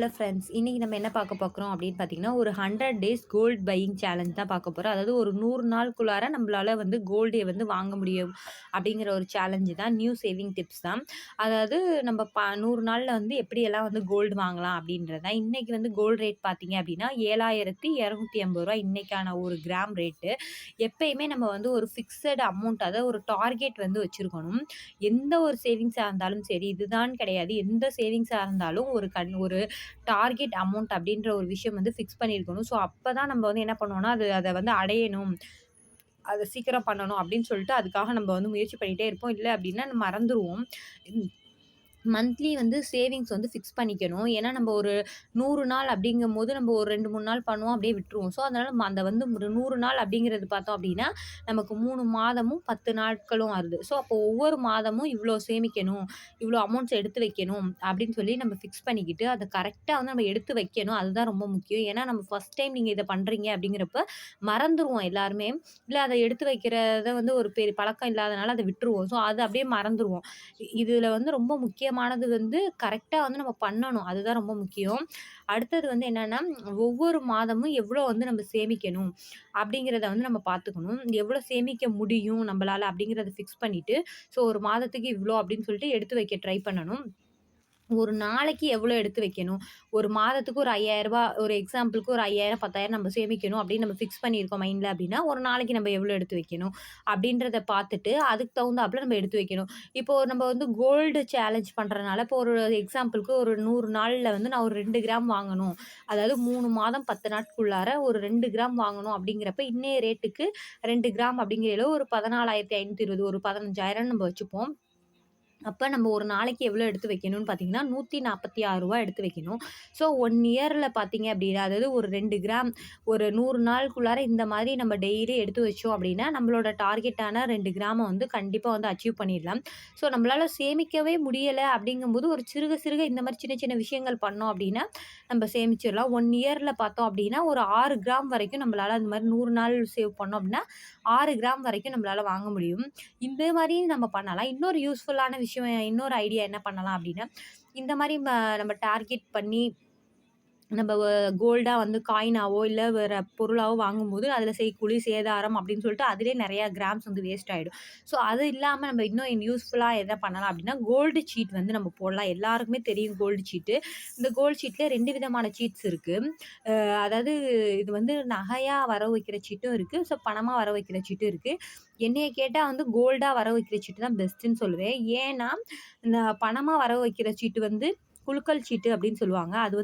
Hello friends, இன்னைக்கு நம்ம என்ன பார்க்க போகிறோம் அப்படின்னு பார்த்தீங்கன்னா, ஒரு 100 டேஸ் கோல்ட் பையிங் சேலஞ்ச் தான் பார்க்க போறோம். அதாவது ஒரு 100 நாளுக்குள்ளார நம்மளால வந்து கோல்ட வந்து வாங்க முடியும் அப்படிங்கிற ஒரு சேலஞ்சு தான். நியூ சேவிங் டிப்ஸ் தான். அதாவது நம்ம 100 நாள்ல வந்து எப்படியெல்லாம் வந்து கோல்டு வாங்கலாம் அப்படின்றது தான். இன்னைக்கு வந்து கோல்டு ரேட் பார்த்தீங்க அப்படின்னா, ரூ. 7,250 இன்னைக்கான ஒரு கிராம் ரேட்டு. எப்பயுமே நம்ம வந்து ஒரு ஃபிக்ஸட் அமௌண்ட், அதாவது ஒரு டார்கெட் வந்து வச்சிருக்கணும். எந்த ஒரு சேவிங்ஸா இருந்தாலும் சரி, இதுதான் கிடையாது. எந்த சேவிங்ஸா இருந்தாலும் ஒரு டார்கெட் அமௌண்ட் அப்படின்ற ஒரு விஷயம் வந்து ஃபிக்ஸ் பண்ணியிருக்கணும். ஸோ அப்பதான் நம்ம வந்து என்ன பண்ணுவோம்னா, அத வந்து அடையணும். அத சீக்கிரம் பண்ணணும் அப்படின்னு சொல்லிட்டு அதுக்காக நம்ம வந்து முயற்சி பண்ணிட்டே இருப்போம். இல்ல அப்படின்னா மறந்துருவோம். மந்த்லி வந்து சேவிங்ஸ் வந்து ஃபிக்ஸ் பண்ணிக்கணும். ஏன்னா நம்ம ஒரு 100 நாள் அப்படிங்கும்போது நம்ம ஒரு 2, 3 நாள் பண்ணுவோம். அப்படியே விட்டுருவோம். ஸோ அதனால அந்த வந்து ஒரு 100 நாள் அப்படிங்கிறது பார்த்தோம் அப்படின்னா, நமக்கு 3 மாதமும் 10 நாட்களும் வருது. ஸோ அப்போ ஒவ்வொரு மாதமும் இவ்வளோ சேமிக்கணும், இவ்வளோ அமௌண்ட்ஸ் எடுத்து வைக்கணும் அப்படின்னு சொல்லி நம்ம ஃபிக்ஸ் பண்ணிக்கிட்டு, அத கரெக்ட்டா வந்து நம்ம எடுத்து வைக்கணும். அதுதான் ரொம்ப முக்கியம். ஏன்னா நம்ம ஃபர்ஸ்ட் டைம் நீங்க இத பண்றீங்க அப்படிங்கிறப்ப மறந்துருவோம் எல்லாருமே. இல்ல அத எடுத்து வைக்கிறத வந்து ஒரு பெரிய பழக்கம் இல்லாதனால அத விட்டுருவோம். ஸோ அது அப்படியே மறந்துருவோம். இதுல வந்து ரொம்ப முக்கியமானது வந்து கரெக்ட்டா வந்து நம்ம பண்ணணும். அதுதான் ரொம்ப முக்கியம். அடுத்தது வந்து என்னன்னா, ஒவ்வொரு மாதமும் எவ்வளோ வந்து நம்ம சேமிக்கணும் அப்படிங்கிறத வந்து நம்ம பார்த்துக்கணும். எவ்வளோ சேமிக்க முடியும் நம்பளால அப்படிங்கிறத ஃபிக்ஸ் பண்ணிட்டு, ஸோ ஒரு மாதத்துக்கு இவ்வளோ அப்படின்னு சொல்லிட்டு எடுத்து வைக்க ட்ரை பண்ணணும். ஒரு நாளைக்கு எவ்வளோ எடுத்து வைக்கணும்? ஒரு மாதத்துக்கு ஒரு ரூ. 5,000 ஒரு எக்ஸாம்பிளுக்கு ஒரு 5,000, 10,000 நம்ம சேமிக்கணும் அப்படின்னு நம்ம ஃபிக்ஸ் பண்ணியிருக்கோம் மைண்ட்ல அப்படின்னா, ஒரு நாளைக்கு நம்ம எவ்வளோ எடுத்து வைக்கணும்? அப்படின்றத பார்த்துட்டு, அதுக்கு தகுந்தாப்புல நம்ம எடுத்து வைக்கணும். இப்போ நம்ம வந்து கோல்டு சேலஞ்ச் பண்றனால, இப்போ ஒரு எக்ஸாம்பிளுக்கு ஒரு 100 நாள்ல வந்து நான் ஒரு 2 கிராம் வாங்கணும். அதாவது 3 மாதம் 10 நாட்குள்ளார ஒரு 2 கிராம் வாங்கணும் அப்படிங்கிறப்ப, இன்னைய ரேட்டுக்கு 2 கிராம் அப்படிங்கையில ஒரு 14,520 ஒரு 15,000 நம்ம வச்சுப்போம். அப்ப நம்ம ஒரு நாளைக்கு எவ்வளோ எடுத்து வைக்கணும்னு பார்த்தீங்கன்னா, ரூ. 146 எடுத்து வைக்கணும். ஸோ 1 இயர்ல பார்த்தீங்க அப்படின்னா, அதாவது ஒரு 2 கிராம் ஒரு 100 நாளுக்குள்ளார இந்த மாதிரி நம்ம டெய்லி எடுத்து வச்சோம் அப்படின்னா, நம்மளோட டார்கெட்டான 2 கிராம வந்து கண்டிப்பா வந்து அச்சீவ் பண்ணிடலாம். ஸோ நம்மளால சேமிக்கவே முடியல அப்படிங்கும்போது, ஒரு சிறுக சிறுக இந்த மாரி சின்ன சின்ன விஷயங்கள் பண்ணோம் அப்படின்னா, நம்ம சேமிச்சிடலாம். 1 இயர்ல பார்த்தோம் அப்படின்னா, ஒரு 6 கிராம் வரைக்கும் நம்மளால அந்த மாரி 100 நாள் சேவ் பண்ணோம் அப்படின்னா, 6 கிராம் வரைக்கும் நம்மளால வாங்க முடியும். இந்த மாரி நம்ம பண்ணலாம். இன்னொரு யூஸ்ஃபுல்லான விஷயம், இன்னொரு ஐடியா என்ன பண்ணலாம் அப்டின்னா, இந்த மாரி நம்ம டார்கெட் பண்ணி நம்ம கோல்டா வந்து காயினாவோ, இல்ல வேற பொருளாவோ வாங்கும்போது, அதில செய்கூலி, சேதாரம் அப்படின்னு சொல்லிட்டு அதிலேயே நெறைய கிராம்ஸ் வந்து வேஸ்ட் ஆயிடும். ஸோ அது இல்லாம நம்ம இன்னும் யூஸ்ஃபுல்லா எத பண்ணலாம் அப்படின்னா, கோல்டு சீட் வந்து நம்ம போடலாம். எல்லாருக்குமே தெரியும் கோல்டு சீட்டு. இந்த கோல்டு சீட்ல 2 விதமான சீட்ஸ் இருக்கு. அதாவது இது வந்து நகையா வரவு வைக்கிற சீட்டும் இருக்கு. ஸோ பணமா வர வைக்கிற சீட்டும் இருக்கு. என்னைய கேட்டா வந்து கோல்டா வரவு வைக்கிற சீட்டு தான் பெஸ்ட்டுன்னு சொல்லுவேன். ஏன்னா, இந்த பணமா வரவு வைக்கிற சீட்டு வந்து குலுக்கல் சீட்டு அப்படின்னு சொல்லுவாங்க. அது வந்து